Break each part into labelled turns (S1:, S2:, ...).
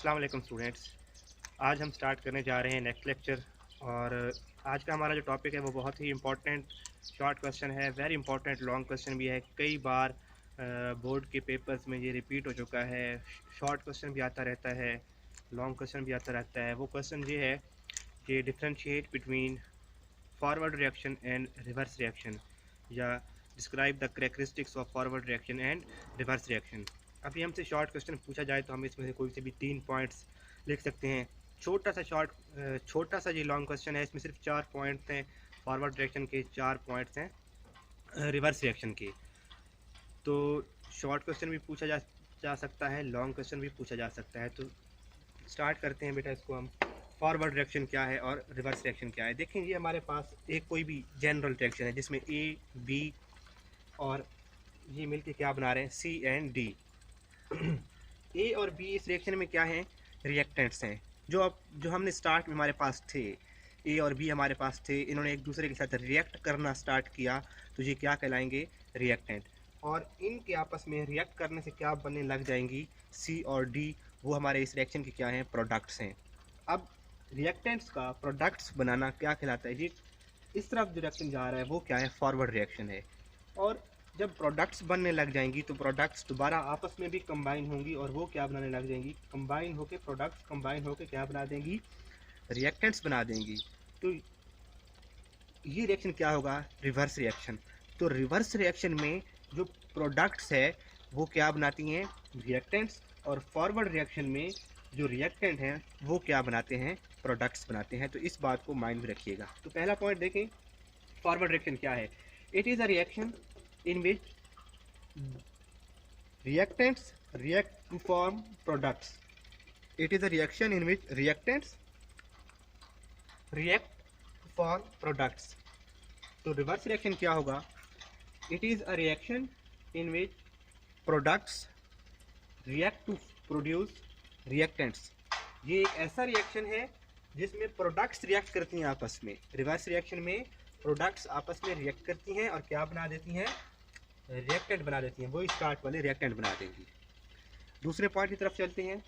S1: अस्सलाम वालेकुम स्टूडेंट्स। आज हम स्टार्ट करने जा रहे हैं नेक्स्ट लेक्चर। और आज का हमारा जो टॉपिक है वो बहुत ही इंपॉर्टेंट शॉर्ट क्वेश्चन है, वेरी इंपॉर्टेंट लॉन्ग क्वेश्चन भी है। कई बार बोर्ड के पेपर्स में ये रिपीट हो चुका है। शॉर्ट क्वेश्चन भी आता रहता है, लॉन्ग क्वेश्चन भी आता रहता है। वो क्वेश्चन ये है कि differentiate between forward reaction and reverse reaction, या describe the characteristics of forward reaction and reverse reaction. अभी हमसे शॉर्ट क्वेश्चन पूछा जाए तो हम इसमें से कोई से भी 3 पॉइंट्स लिख सकते हैं। छोटा सा ये लॉन्ग क्वेश्चन है, इसमें सिर्फ 4 पॉइंट्स हैं फॉरवर्ड रिएक्शन के, 4 पॉइंट्स हैं रिवर्स रिएक्शन के। तो शॉर्ट क्वेश्चन भी पूछा जा सकता है, लॉन्ग क्वेश्चन भी पूछा जा सकता है। तो स्टार्ट करते हैं बेटा इसको हम। फॉरवर्ड रिएक्शन क्या है और रिवर्स रिएक्शन क्या है। देखें, ये हमारे पास एक कोई भी जनरल रिएक्शन है जिसमें ए बी और ये मिलके क्या बना रहे हैं, सी एंड डी। ए और बी इस रिएक्शन में क्या हैं, रिएक्टेंट्स हैं। जो हमने स्टार्ट में हमारे पास थे, ए और बी हमारे पास थे, इन्होंने एक दूसरे के साथ रिएक्ट करना स्टार्ट किया तो ये क्या कहलाएंगे, रिएक्टेंट। और इनके आपस में रिएक्ट करने से क्या बनने लग जाएंगी, सी और डी, वो हमारे इस रिएक्शन के क्या हैं, प्रोडक्ट्स हैं। अब रिएक्टेंट्स का प्रोडक्ट्स बनाना क्या कहलाता है जी, इस तरफ जो रिएक्शन जा रहा है वो क्या है, फॉरवर्ड रिएक्शन है। और जब प्रोडक्ट्स बनने लग जाएंगी तो प्रोडक्ट्स दोबारा आपस में भी कंबाइन होंगी और वो क्या बनाने लग जाएंगी, कंबाइन होके प्रोडक्ट्स कंबाइन होके क्या बना देंगी, रिएक्टेंट्स बना देंगी। तो ये रिएक्शन क्या होगा, रिवर्स रिएक्शन। तो रिवर्स रिएक्शन में जो प्रोडक्ट्स है वो क्या बनाती हैं, रिएक्टेंट्स, और फॉरवर्ड रिएक्शन में जो रिएक्टेंट हैं वो क्या बनाते हैं, प्रोडक्ट्स बनाते हैं। तो इस बात को माइंड में रखिएगा। तो पहला पॉइंट देखें, फॉरवर्ड रिएक्शन क्या है। It is a reaction in which reactants react to form products. It is a reaction in which reactants react to form products. तो रिवर्स रिएक्शन क्या होगा, it is a reaction in which products react to produce reactants. ये एक ऐसा reaction है जिसमें products react करती हैं आपस में। रिवर्स रिएक्शन में प्रोडक्ट्स आपस में रिएक्ट करती हैं और क्या बना देती हैं, रिएक्टेंट बना देती हैं, वो स्टार्ट वाले रिएक्टेंट बना देंगी। दूसरे पॉइंट की तरफ चलते हैं।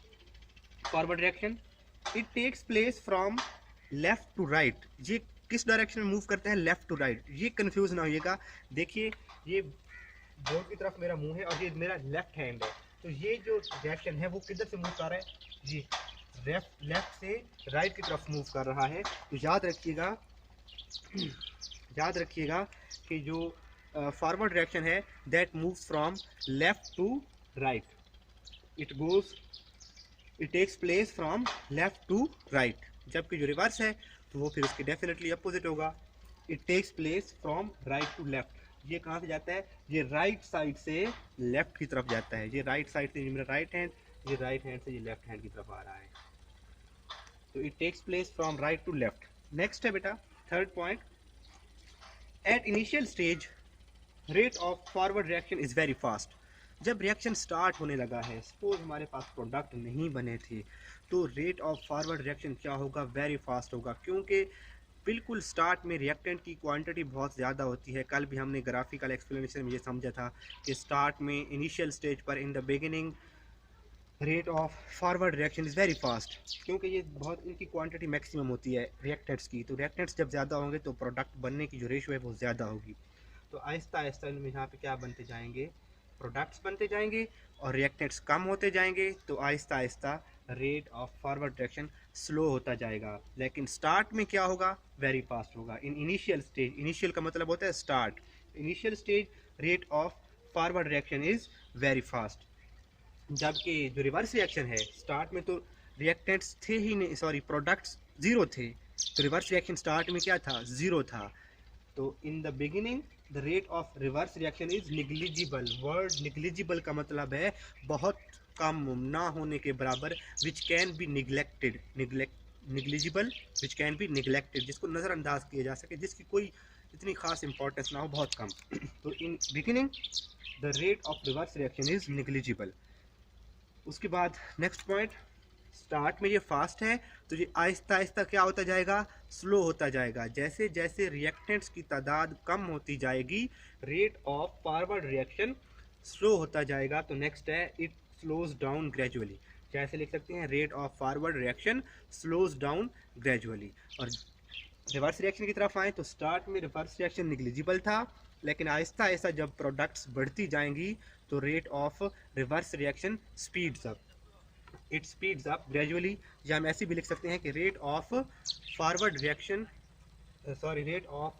S1: Forward reaction, it takes place from left to right. ये किस डायरेक्शन में मूव करते हैं, लेफ्ट टू राइट। ये कंफ्यूज ना होइएगा। देखिए, ये बोर्ड की तरफ मेरा मुंह है और ये मेरा लेफ्ट हैंड है, तो ये जो रिएक्शन है वो किधर से मूव कर रहा है, जी लेफ्ट से राइट की तरफ मूव कर रहा है। तो याद रखिएगा कि जो फॉरवर्ड रिएक्शन है that moves from left to right, it takes place from left to right. जबकि जो रिवर्स है तो वो फिर उसके डेफिनेटली अपोजिट होगा, it takes place from right to left. ये कहाँ से जाता है, ये राइट साइड से लेफ्ट की तरफ जाता है। ये राइट साइड से, ये मेरा राइट हैंड, ये राइट हैंड से ये लेफ्ट हैंड की तरफ आ रहा है। तो it takes place from right to left. Next है बेटा third point, at initial stage rate of forward reaction is very fast. जब रिएक्शन स्टार्ट होने लगा है, सपोज हमारे पास प्रोडक्ट नहीं बने थे, तो रेट ऑफ फॉरवर्ड रिएक्शन क्या होगा, वेरी फास्ट होगा। क्योंकि बिल्कुल स्टार्ट में रिएक्टेंट की क्वांटिटी बहुत ज़्यादा होती है। कल भी हमने ग्राफिकल एक्सप्लेनेशन में ये समझा था कि स्टार्ट में इनिशियल स्टेज पर, in the beginning, rate of forward reaction is very fast, क्योंकि ये बहुत इनकी क्वांटिटी मैक्सिमम होती है रिएक्टेंट्स की। तो रिएक्टेंट्स जब ज़्यादा होंगे तो प्रोडक्ट बनने की जो रेशो है वो ज़्यादा होगी। तो आहिस्ता आहिस्ता इनमें यहाँ पे क्या बनते जाएंगे, प्रोडक्ट्स बनते जाएंगे और रिएक्टेंट्स कम होते जाएंगे। तो Aahista Aahista rate of forward reaction slow होता जाएगा। लेकिन स्टार्ट में क्या होगा, वेरी फास्ट होगा। इन इनिशियल स्टेज, इनिशियल का मतलब होता है start, initial stage rate of forward reaction is very fast. जबकि जो रिवर्स रिएक्शन है, स्टार्ट में तो रिएक्टेंट्स थे ही नहीं, सॉरी प्रोडक्ट्स ज़ीरो थे, तो रिवर्स रिएक्शन स्टार्ट में क्या था, ज़ीरो था। तो in the beginning the rate of reverse reaction is negligible. Word negligible का मतलब है बहुत कम, ना होने के बराबर, which can be neglected, negligible which can be neglected, जिसको नज़रअंदाज किया जा सके, जिसकी कोई इतनी खास इंपॉर्टेंस ना हो, बहुत कम। तो in beginning the rate of reverse reaction is negligible. उसके बाद नेक्स्ट पॉइंट, स्टार्ट में ये फास्ट है तो ये आहिस्ता आहिस्ता क्या होता जाएगा, स्लो होता जाएगा। जैसे जैसे रिएक्टेंट्स की तादाद कम होती जाएगी, rate of forward reaction slow होता जाएगा। तो नेक्स्ट है, इट स्लोज डाउन ग्रेजुअली। क्या ऐसे लिख सकते हैं, rate of forward reaction slows down gradually. और रिवर्स रिएक्शन की तरफ आए तो स्टार्ट में रिवर्स रिएक्शन निग्लिजिबल था, लेकिन आहिस्ता आहिस्ता जब प्रोडक्ट्स बढ़ती जाएंगी तो rate of reverse reaction speeds up, it speeds up gradually. या हम ऐसे भी लिख सकते हैं कि rate of forward reaction rate of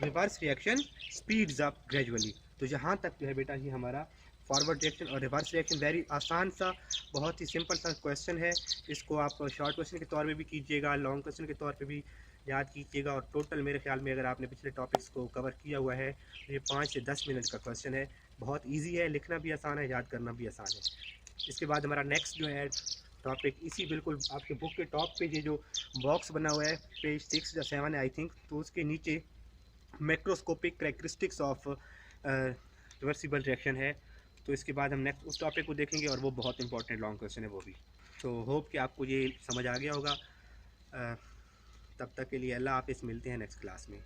S1: reverse reaction speeds up gradually. तो यहाँ तक जो है बेटा ये हमारा फॉरवर्ड रिएक्शन और रिवर्स रिएक्शन वेरी आसान सा, बहुत ही सिंपल सा क्वेश्चन है। इसको आप शॉर्ट क्वेश्चन के तौर पे भी कीजिएगा, लॉन्ग क्वेश्चन के तौर पे भी याद कीजिएगा। और टोटल मेरे ख्याल में अगर आपने पिछले टॉपिक्स को कवर किया हुआ है तो ये 5 से 10 मिनट का क्वेश्चन है। बहुत ईजी है, लिखना भी आसान है, याद करना भी आसान है। इसके बाद हमारा नेक्स्ट जो है टॉपिक, इसी बिल्कुल आपके बुक के टॉप पे ये जो बॉक्स बना हुआ है पेज 6 या 7 है आई थिंक, तो उसके नीचे macroscopic characteristics of reversible reaction है। तो इसके बाद हम नेक्स्ट उस टॉपिक को देखेंगे और वो बहुत इंपॉर्टेंट लॉन्ग क्वेश्चन है वो भी। तो होप कि आपको ये समझ आ गया होगा। तब तक के लिए अल्लाह हाफिज़, मिलते हैं नेक्स्ट क्लास में।